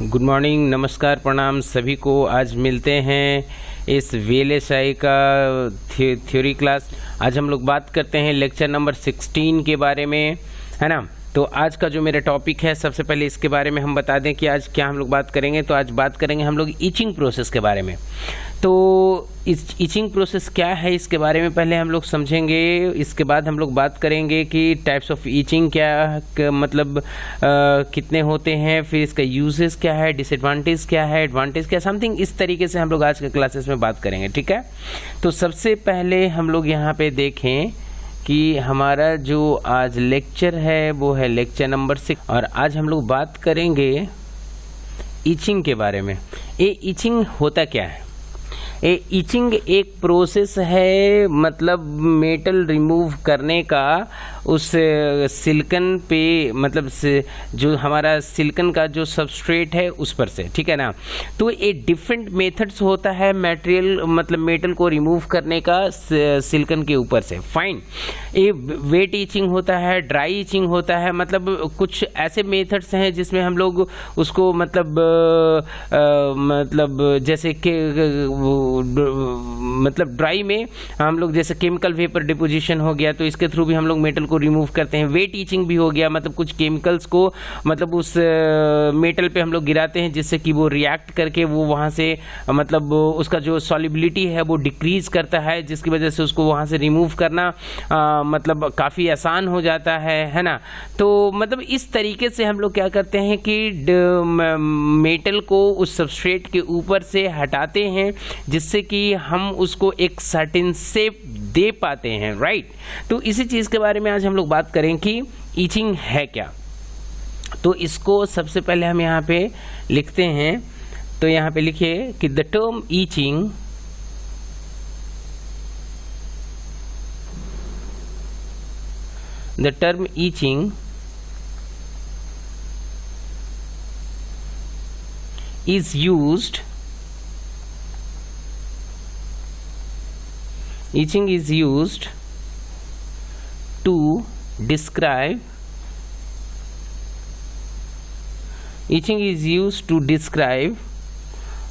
Good morning, नमस्कार, प्रणाम सभी को। आज मिलते हैं इस VLSI का थ्योरी क्लास। आज हम लोग बात करते हैं लेक्चर नंबर 16 के बारे में, है ना। तो आज का जो मेरा टॉपिक है, सबसे पहले इसके बारे में हम बता दें कि आज क्या हम लोग बात करेंगे। तो आज बात करेंगे हम लोग ईचिंग प्रोसेस के बारे में। तो इस ईचिंग प्रोसेस क्या है, इसके बारे में पहले हम लोग समझेंगे। इसके बाद हम लोग बात करेंगे कि टाइप्स ऑफ ईचिंग क्या मतलब कितने होते हैं, फिर इसका यूजेस क्या है, डिसएडवांटेज क्या है, एडवांटेज क्या, समथिंग इस तरीके से हम लोग आज के क्लासेस में बात करेंगे, ठीक है। तो सबसे पहले हम लोग यहाँ पे देखें कि हमारा जो आज लेक्चर है वो है लेक्चर नंबर 6, और आज हम लोग बात करेंगे ईचिंग के बारे में। ये ईचिंग होता क्या है? ये ईचिंग एक प्रोसेस है, मतलब मेटल रिमूव करने का उस सिलिकन पे, मतलब जो हमारा सिलिकन का जो सबस्ट्रेट है उस पर से, ठीक है ना। तो ये डिफरेंट मेथड्स होता है मटेरियल, मतलब मेटल को रिमूव करने का सिलिकन के ऊपर से। फाइन। ये वेट ईचिंग होता है, ड्राई ईचिंग होता है, मतलब कुछ ऐसे मेथड्स हैं जिसमें हम लोग उसको मतलब जैसे कि मतलब ड्राई में हम लोग जैसे केमिकल वेपर डिपोजिशन हो गया, तो इसके थ्रू भी हम लोग मेटल को रिमूव करते हैं। वेट ईचिंग भी हो गया, मतलब कुछ केमिकल्स को मतलब उस मेटल पे हम लोग गिराते हैं जिससे कि वो रिएक्ट करके वो वहाँ से मतलब उसका जो सॉलिबिलिटी है वो डिक्रीज करता है, जिसकी वजह से उसको वहाँ से रिमूव करना मतलब काफ़ी आसान हो जाता है ना। तो मतलब इस तरीके से हम लोग क्या करते हैं कि मेटल को उस सबस्ट्रेट के ऊपर से हटाते हैं, जिससे कि हम उसको एक सर्टेन शेप दे पाते हैं, राइट। तो इसी चीज़ के बारे में आज हम लोग बात करें कि ईचिंग है क्या। तो इसको सबसे पहले हम यहाँ पे लिखते हैं। तो यहाँ पे लिखिए कि the term itching is used to describe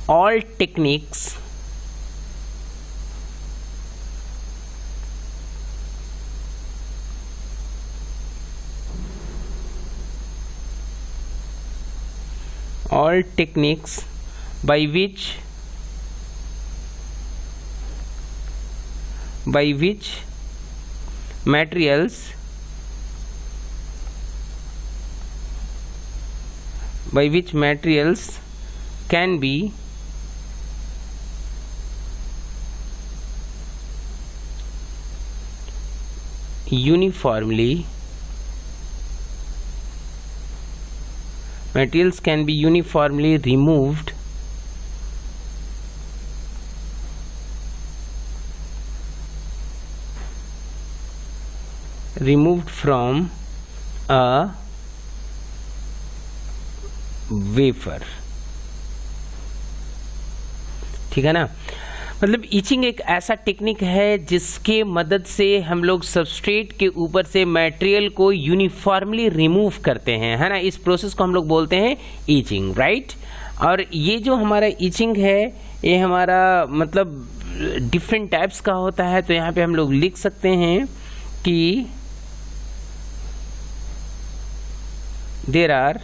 all techniques by which materials can be uniformly removed from a wafer, ठीक है ना। मतलब ईचिंग एक ऐसा टेक्निक है जिसके मदद से हम लोग सबस्ट्रेट के ऊपर से मटेरियल को यूनिफॉर्मली रिमूव करते हैं, है ना। इस प्रोसेस को हम लोग बोलते हैं ईचिंग, राइट। और ये जो हमारा ईचिंग है ये हमारा मतलब डिफरेंट टाइप्स का होता है। तो यहाँ पे हम लोग लिख सकते हैं कि there are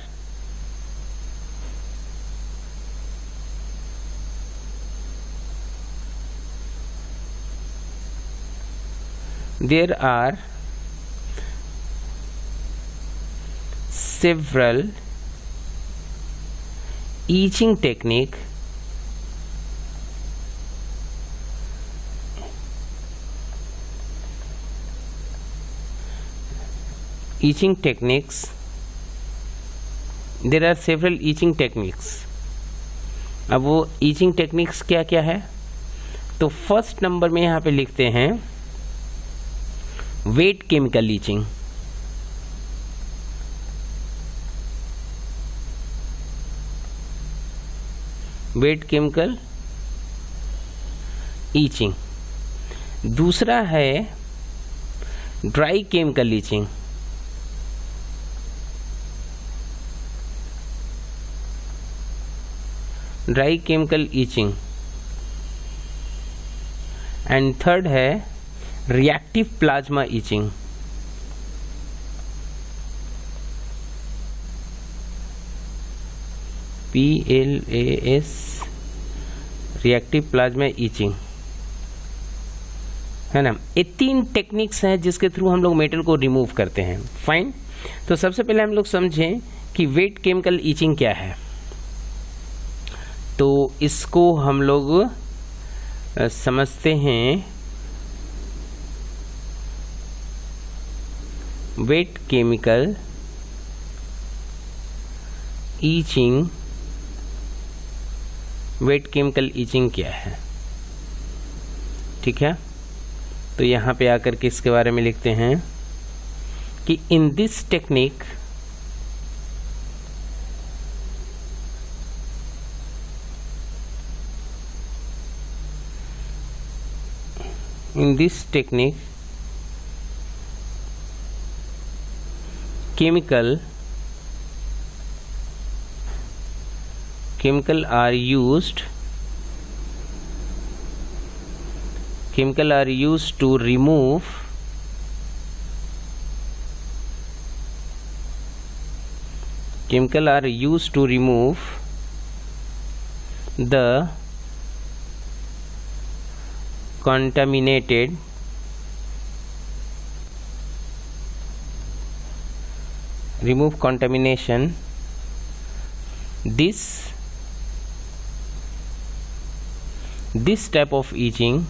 several etching techniques there are several etching techniques। अब वो etching techniques क्या क्या है? तो फर्स्ट नंबर में यहाँ पे लिखते हैं wet chemical etching. Wet chemical etching. दूसरा है dry chemical etching. Dry chemical etching, and third है reactive plasma etching. PLAS reactive plasma etching, है ना। ये 3 टेक्निक्स हैं जिसके थ्रू हम लोग मेटल को रिमूव करते हैं। फाइन। तो सबसे पहले हम लोग समझें कि वेट केमिकल ईचिंग क्या है। तो इसको हम लोग समझते हैं। Wet chemical etching, wet chemical itching क्या है, ठीक है। तो यहाँ पे आकर के इसके बारे में लिखते हैं कि in this technique chemical are used to remove the contaminated remove contamination. This type of etching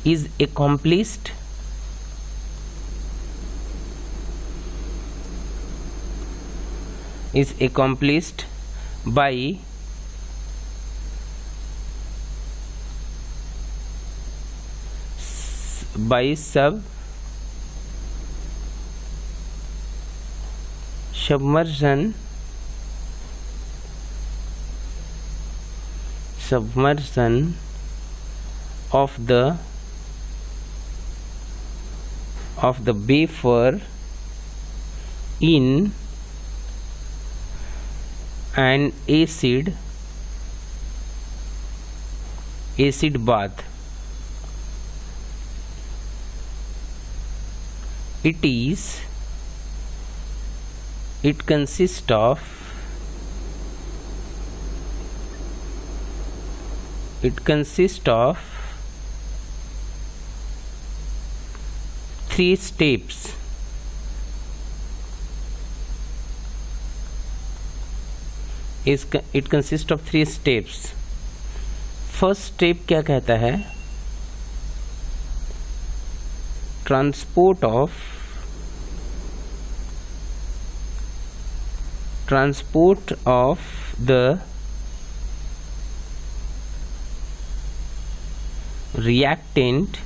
is accomplished by submersion of the wafer in an acid bath. It consists of three steps. It consists of 3 steps. First step क्या कहता है? Transport of the reactant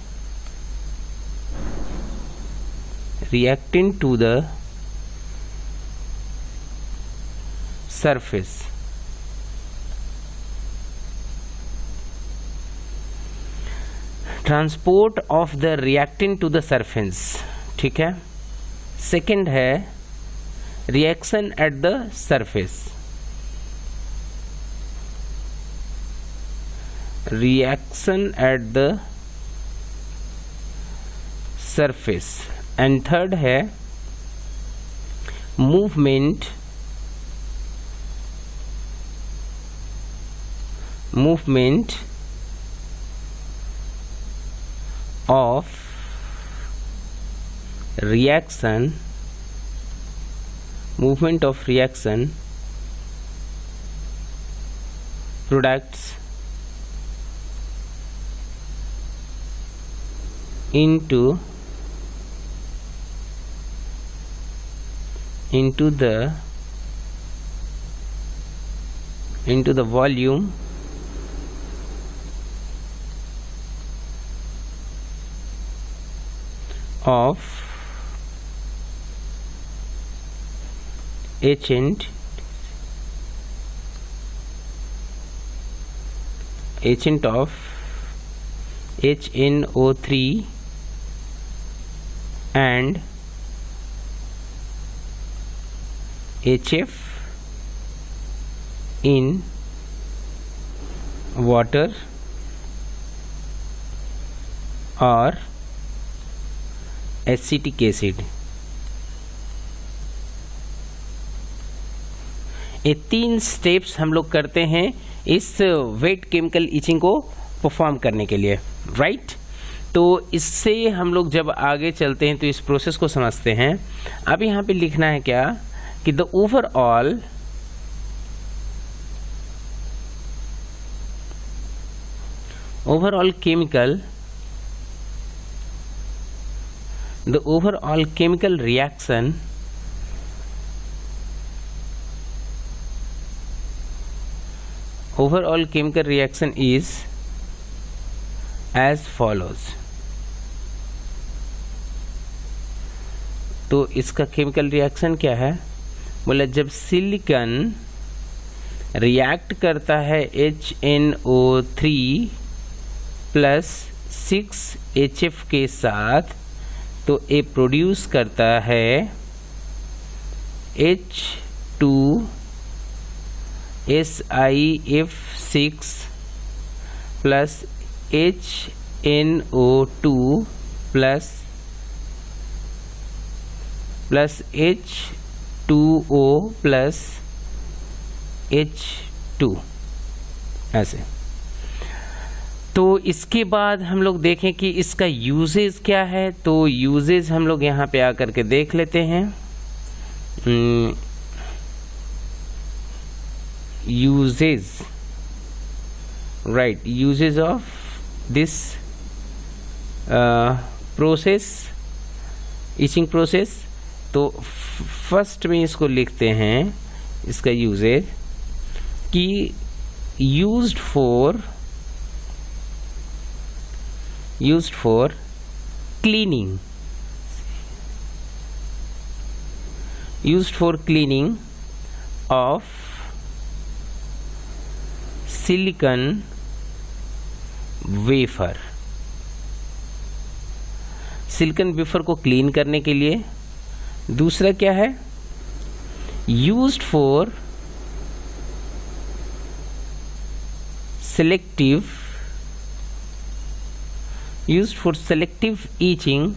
to the surface. Transport of the reactant to the surface, ठीक है। Second है reaction at the surface, and third है movement of reaction products into the volume of agent of HNO3 and HF in water और acetic acid, ये 3 steps हम लोग करते हैं इस वेट केमिकल इचिंग को परफॉर्म करने के लिए, राइट। तो इससे हम लोग जब आगे चलते हैं तो इस प्रोसेस को समझते हैं। अब यहाँ पे लिखना है क्या कि the overall chemical reaction is as follows। तो इसका केमिकल रिएक्शन क्या है, बोले जब सिलिकॉन रिएक्ट करता है HNO3 प्लस 6HF के साथ, तो ये प्रोड्यूस करता है H2SiF6 plus HNO2 plus H2O plus H2, ऐसे। तो इसके बाद हम लोग देखें कि इसका यूजेज क्या है। तो यूजेज हम लोग यहाँ पे आकर के देख लेते हैं। Usages, right, usages of this process, etching process. तो फर्स्ट में इसको लिखते हैं, इसका यूजेज कि used for cleaning, of silicon wafer, silicon wafer को क्लीन करने के लिए। दूसरा क्या है, used for selective etching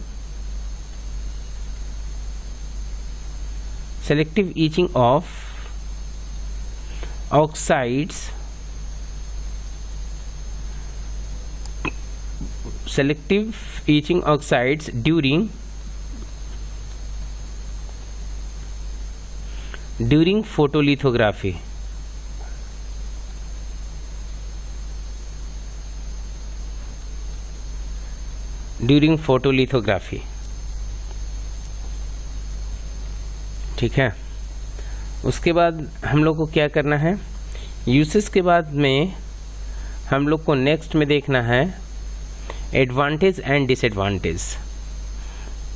of oxides, during photolithography। ठीक है। उसके बाद हम लोग को क्या करना है, यूसेस के बाद में हम लोग को नेक्स्ट में देखना है एडवांटेज एंड डिसएडवांटेज।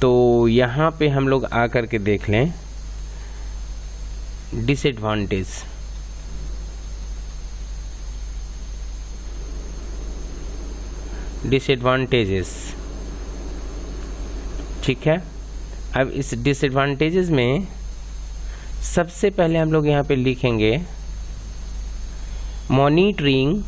तो यहाँ पे हम लोग आकर के देख लें डिसएडवांटेजेस। ठीक है। अब इस डिसएडवांटेजेस में सबसे पहले हम लोग यहाँ पे लिखेंगे monitoring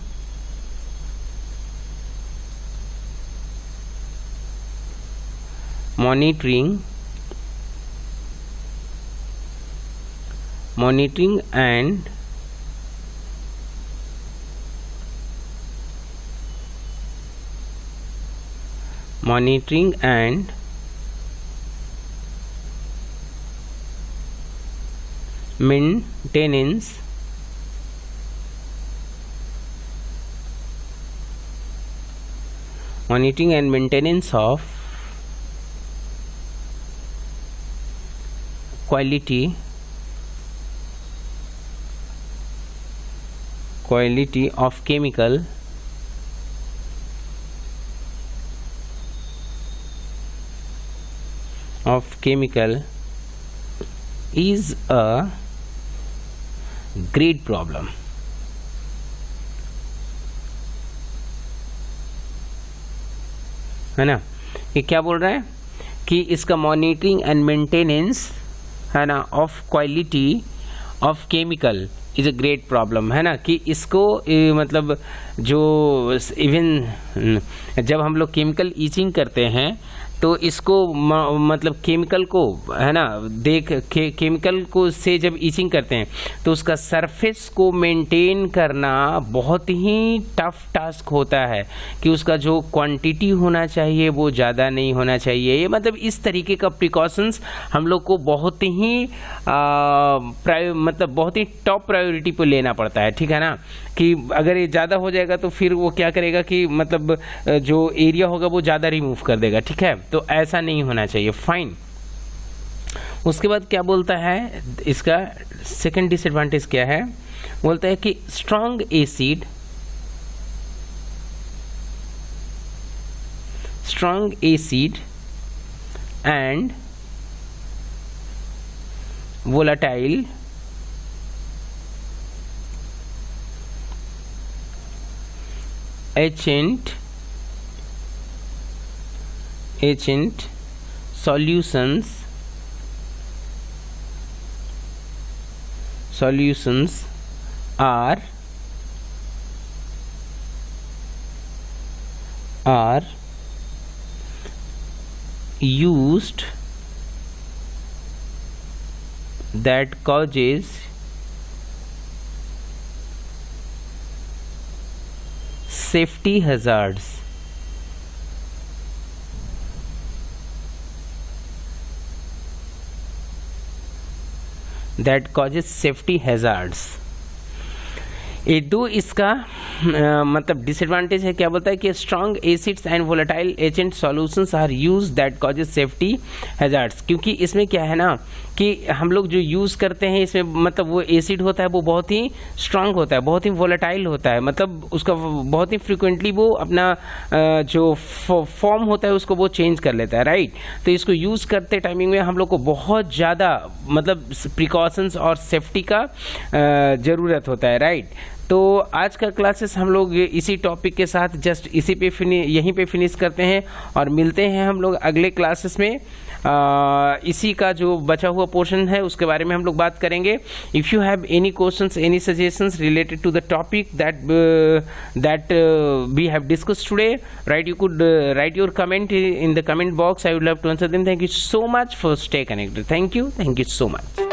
and maintenance of quality of chemical is a great problem। है ना। ये क्या बोल रहा है कि इसका मॉनिटरिंग एंड मेंटेनेंस है ना of quality of chemical is a great problem, है ना, कि इसको मतलब जो इवन जब हम लोग केमिकल ईचिंग करते हैं तो इसको मतलब केमिकल को, है ना, केमिकल को से जब ईचिंग करते हैं तो उसका सरफेस को मेंटेन करना बहुत ही टफ टास्क होता है कि उसका जो क्वांटिटी होना चाहिए वो ज़्यादा नहीं होना चाहिए। ये मतलब इस तरीके का प्रिकॉशंस हम लोग को बहुत ही मतलब बहुत ही टॉप प्रायोरिटी पर लेना पड़ता है, ठीक है ना, कि अगर ये ज़्यादा हो जाएगा तो फिर वो क्या करेगा कि मतलब जो एरिया होगा वो ज़्यादा रिमूव कर देगा, ठीक है, तो ऐसा नहीं होना चाहिए। फाइन। उसके बाद क्या बोलता है, इसका सेकंड डिसएडवांटेज क्या है, बोलता है कि strong acid and volatile agent solutions are used that causes safety hazards. ये दो इसका मतलब डिसएडवांटेज है। क्या बोलता है कि strong acids and volatile agent solutions are use that causes safety hazards, क्योंकि इसमें क्या है ना कि हम लोग जो यूज़ करते हैं इसमें मतलब वो एसिड होता है वो बहुत ही स्ट्रांग होता है, बहुत ही वोलेटाइल होता है, मतलब उसका बहुत ही फ्रिक्वेंटली वो अपना जो फॉर्म होता है उसको वो चेंज कर लेता है, राइट। तो इसको यूज़ करते टाइमिंग में हम लोग को बहुत ज़्यादा मतलब प्रिकॉशंस और सेफ्टी का ज़रूरत होता है, राइट। तो आज का क्लासेस हम लोग इसी टॉपिक के साथ जस्ट इसी पे यहीं पे फिनिश करते हैं और मिलते हैं हम लोग अगले क्लासेस में। इसी का जो बचा हुआ पोर्शन है उसके बारे में हम लोग बात करेंगे। If you have any questions, any suggestions related to the topic that we have discussed today, right, you could write your comment in the comment box. I would love to answer them. Thank you so much for stay connected. Thank you so much.